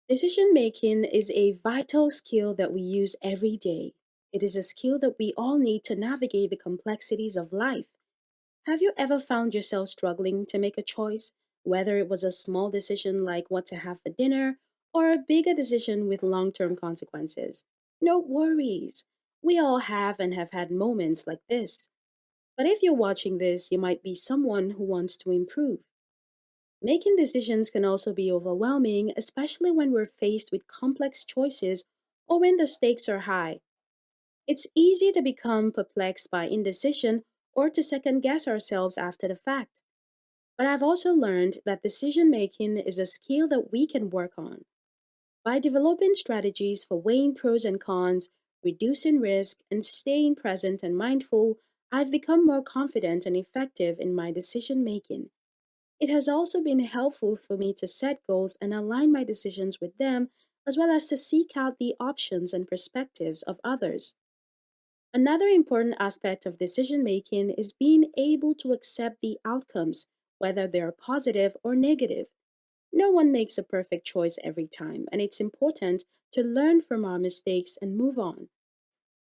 Decision making is a vital skill that we use every day. It is a skill that we all need to navigate the complexities of life. Have you ever found yourself struggling to make a choice, whether it was a small decision like what to have for dinner or a bigger decision with long term consequences? No worries. We all have and have had moments like this. But if you're watching this, you might be someone who wants to improve. Making decisions can also be overwhelming, especially when we're faced with complex choices or when the stakes are high. It's easy to become perplexed by indecision or to second guess ourselves after the fact. But I've also learned that decision making is a skill that we can work on. By developing strategies for weighing pros and cons, reducing risk, and staying present and mindful, I've become more confident and effective in my decision making. It has also been helpful for me to set goals and align my decisions with them, as well as to seek out the options and perspectives of others. Another important aspect of decision making is being able to accept the outcomes, whether they're positive or negative. No one makes a perfect choice every time, and it's important to learn from our mistakes and move on.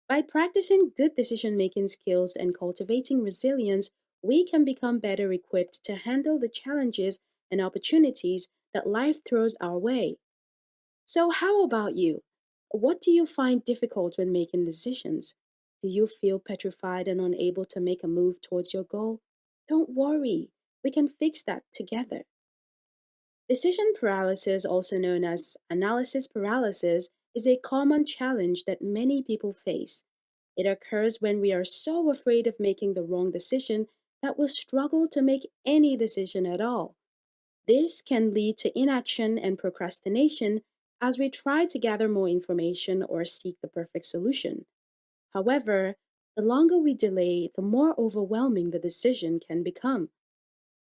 By practicing good decision making skills and cultivating resilience, we can become better equipped to handle the challenges and opportunities that life throws our way. So, how about you? What do you find difficult when making decisions? Do you feel petrified and unable to make a move towards your goal? Don't worry, we can fix that together. Decision paralysis, also known as analysis paralysis, is a common challenge that many people face. It occurs when we are so afraid of making the wrong decision that we struggle to make any decision at all. This can lead to inaction and procrastination as we try to gather more information or seek the perfect solution. However, the longer we delay, the more overwhelming the decision can become.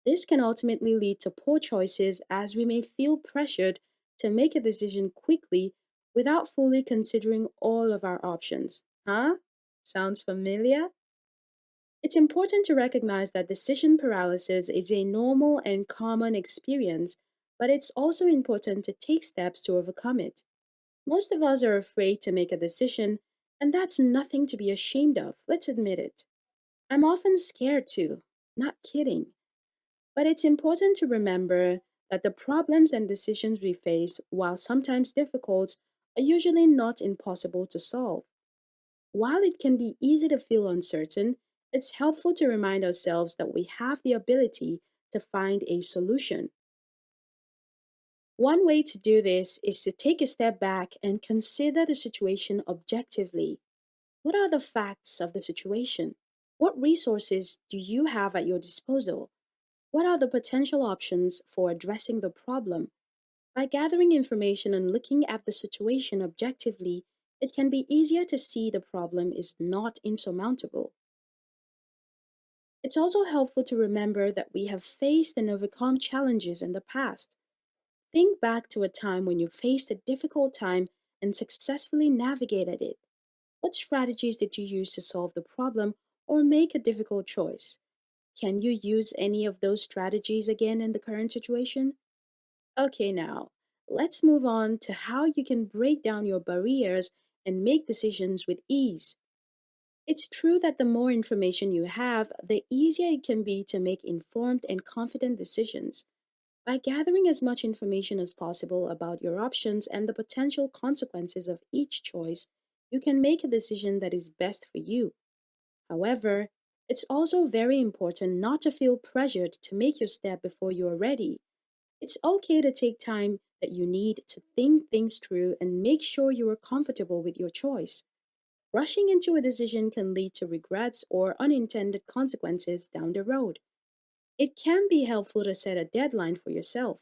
This can ultimately lead to poor choices as we may feel pressured to make a decision quickly without fully considering all of our options. Huh? Sounds familiar? It's important to recognize that decision paralysis is a normal and common experience, but it's also important to take steps to overcome it. Most of us are afraid to make a decision, and that's nothing to be ashamed of. Let's admit it. I'm often scared too. Not kidding. But it's important to remember that the problems and decisions we face, while sometimes difficult, are usually not impossible to solve. While it can be easy to feel uncertain, it's helpful to remind ourselves that we have the ability to find a solution. One way to do this is to take a step back and consider the situation objectively. What are the facts of the situation? What resources do you have at your disposal? What are the potential options for addressing the problem? By gathering information and looking at the situation objectively, it can be easier to see the problem is not insurmountable. It's also helpful to remember that we have faced and overcome challenges in the past. Think back to a time when you faced a difficult time and successfully navigated it. What strategies did you use to solve the problem or make a difficult choice? Can you use any of those strategies again in the current situation? Okay, now, let's move on to how you can break down your barriers and make decisions with ease. It's true that the more information you have, the easier it can be to make informed and confident decisions. By gathering as much information as possible about your options and the potential consequences of each choice, you can make a decision that is best for you. However, it's also very important not to feel pressured to make your step before you are ready. It's okay to take time that you need to think things through and make sure you are comfortable with your choice. Rushing into a decision can lead to regrets or unintended consequences down the road. It can be helpful to set a deadline for yourself.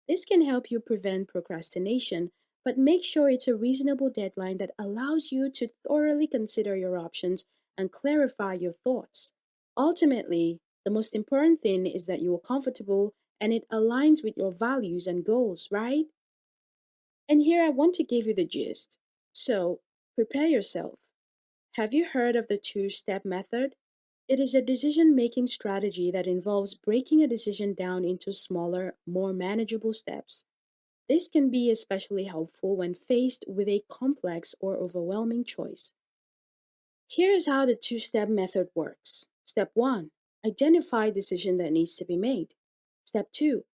This can help you prevent procrastination, but make sure it's a reasonable deadline that allows you to thoroughly consider your options and clarify your thoughts. Ultimately, the most important thing is that you are comfortable and it aligns with your values and goals, right? And here I want to give you the gist. So, prepare yourself. Have you heard of the two-step method? It is a decision making strategy that involves breaking a decision down into smaller, more manageable steps. This can be especially helpful when faced with a complex or overwhelming choice. Here's how the two-step method works. Step 1, identify decision that needs to be made. Step 2,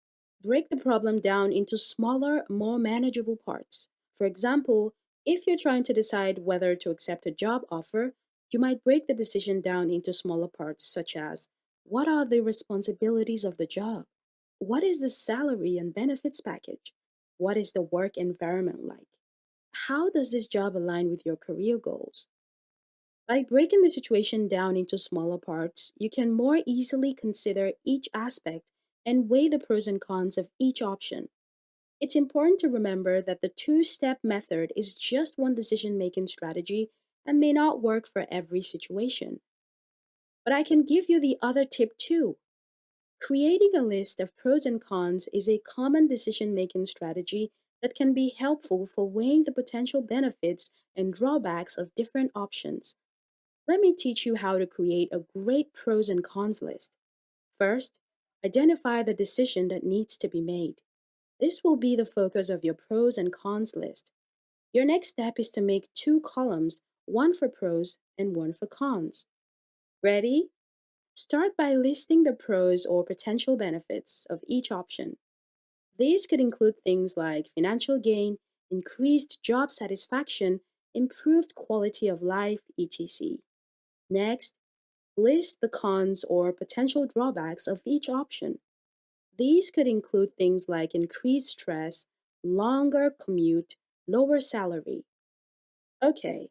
break the problem down into smaller, more manageable parts. For example, if you're trying to decide whether to accept a job offer, you might break the decision down into smaller parts, such as what are the responsibilities of the job? What is the salary and benefits package? What is the work environment like? How does this job align with your career goals? By breaking the situation down into smaller parts, you can more easily consider each aspect and weigh the pros and cons of each option. It's important to remember that the two-step method is just one decision-making strategy and may not work for every situation. But I can give you the other tip too. Creating a list of pros and cons is a common decision-making strategy that can be helpful for weighing the potential benefits and drawbacks of different options. Let me teach you how to create a great pros and cons list. First, identify the decision that needs to be made. This will be the focus of your pros and cons list. Your next step is to make two columns, one for pros and one for cons. Ready? Start by listing the pros or potential benefits of each option. These could include things like financial gain, increased job satisfaction, improved quality of life, etc. Next, list the cons or potential drawbacks of each option. These could include things like increased stress, longer commute, lower salary. Okay,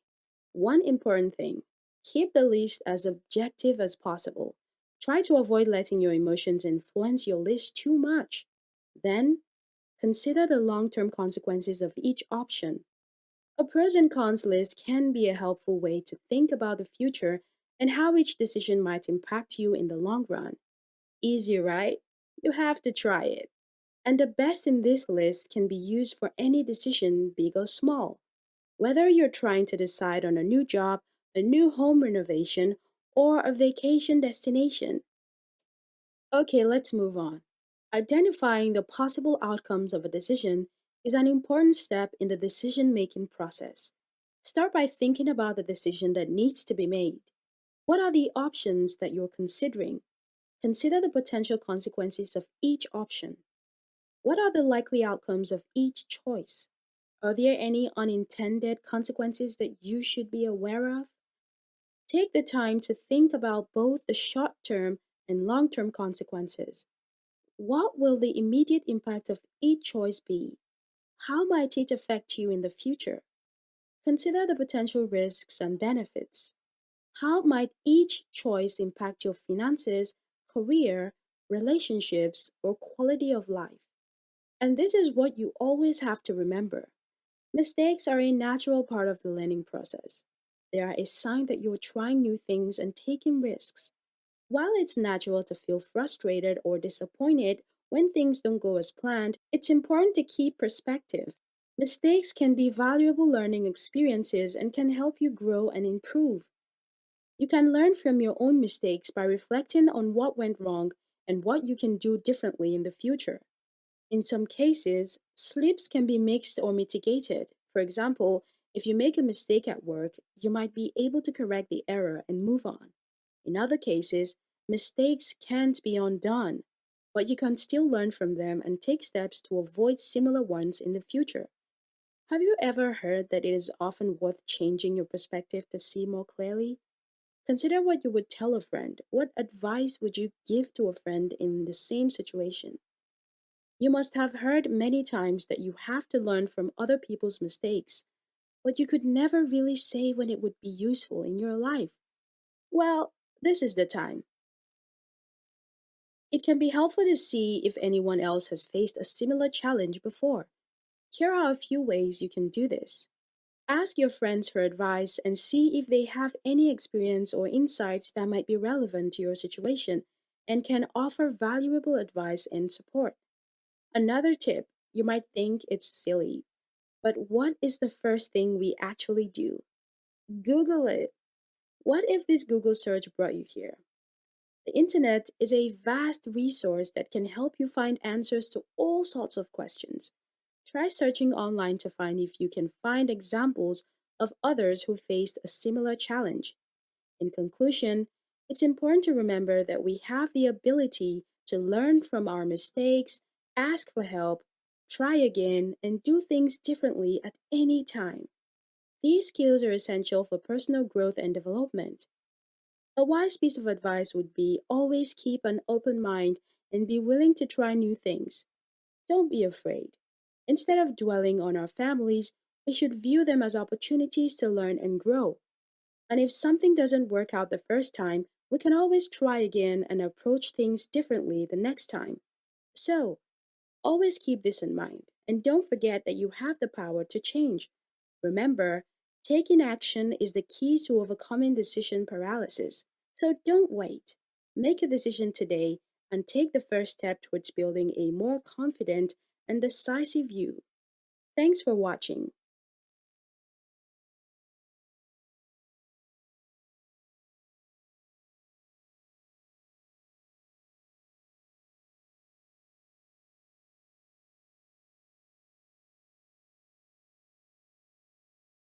one important thing, keep the list as objective as possible. Try to avoid letting your emotions influence your list too much. Then, consider the long term consequences of each option. A pros and cons list can be a helpful way to think about the future and how each decision might impact you in the long run. Easy, right? You have to try it. And the best in this list can be used for any decision, big or small. Whether you're trying to decide on a new job, a new home renovation, or a vacation destination. Okay, let's move on. Identifying the possible outcomes of a decision is an important step in the decision making process. Start by thinking about the decision that needs to be made. What are the options that you're considering? Consider the potential consequences of each option. What are the likely outcomes of each choice? Are there any unintended consequences that you should be aware of? Take the time to think about both the short term and long term consequences. What will the immediate impact of each choice be? How might it affect you in the future? Consider the potential risks and benefits. How might each choice impact your finances, career, relationships, or quality of life? And this is what you always have to remember. Mistakes are a natural part of the learning process. They are a sign that you're trying new things and taking risks. While it's natural to feel frustrated or disappointed when things don't go as planned, it's important to keep perspective. Mistakes can be valuable learning experiences and can help you grow and improve. You can learn from your own mistakes by reflecting on what went wrong and what you can do differently in the future. In some cases, slips can be mixed or mitigated. For example, if you make a mistake at work, you might be able to correct the error and move on. In other cases, mistakes can't be undone, but you can still learn from them and take steps to avoid similar ones in the future. Have you ever heard that it is often worth changing your perspective to see more clearly? Consider what you would tell a friend. What advice would you give to a friend in the same situation? You must have heard many times that you have to learn from other people's mistakes, but you could never really say when it would be useful in your life. Well, this is the time. It can be helpful to see if anyone else has faced a similar challenge before. Here are a few ways you can do this. Ask your friends for advice and see if they have any experience or insights that might be relevant to your situation and can offer valuable advice and support. Another tip, you might think it's silly, but what is the first thing we actually do? Google it. What if this Google search brought you here? The internet is a vast resource that can help you find answers to all sorts of questions. Try searching online to find if you can find examples of others who faced a similar challenge. In conclusion, it's important to remember that we have the ability to learn from our mistakes, ask for help, try again, and do things differently at any time. These skills are essential for personal growth and development. A wise piece of advice would be always keep an open mind and be willing to try new things. Don't be afraid. Instead of dwelling on our families, we should view them as opportunities to learn and grow. And if something doesn't work out the first time, we can always try again and approach things differently the next time. So, always keep this in mind and don't forget that you have the power to change. Remember, taking action is the key to overcoming decision paralysis. So don't wait. Make a decision today and take the first step towards building a more confident and decisive you. Thanks for watching.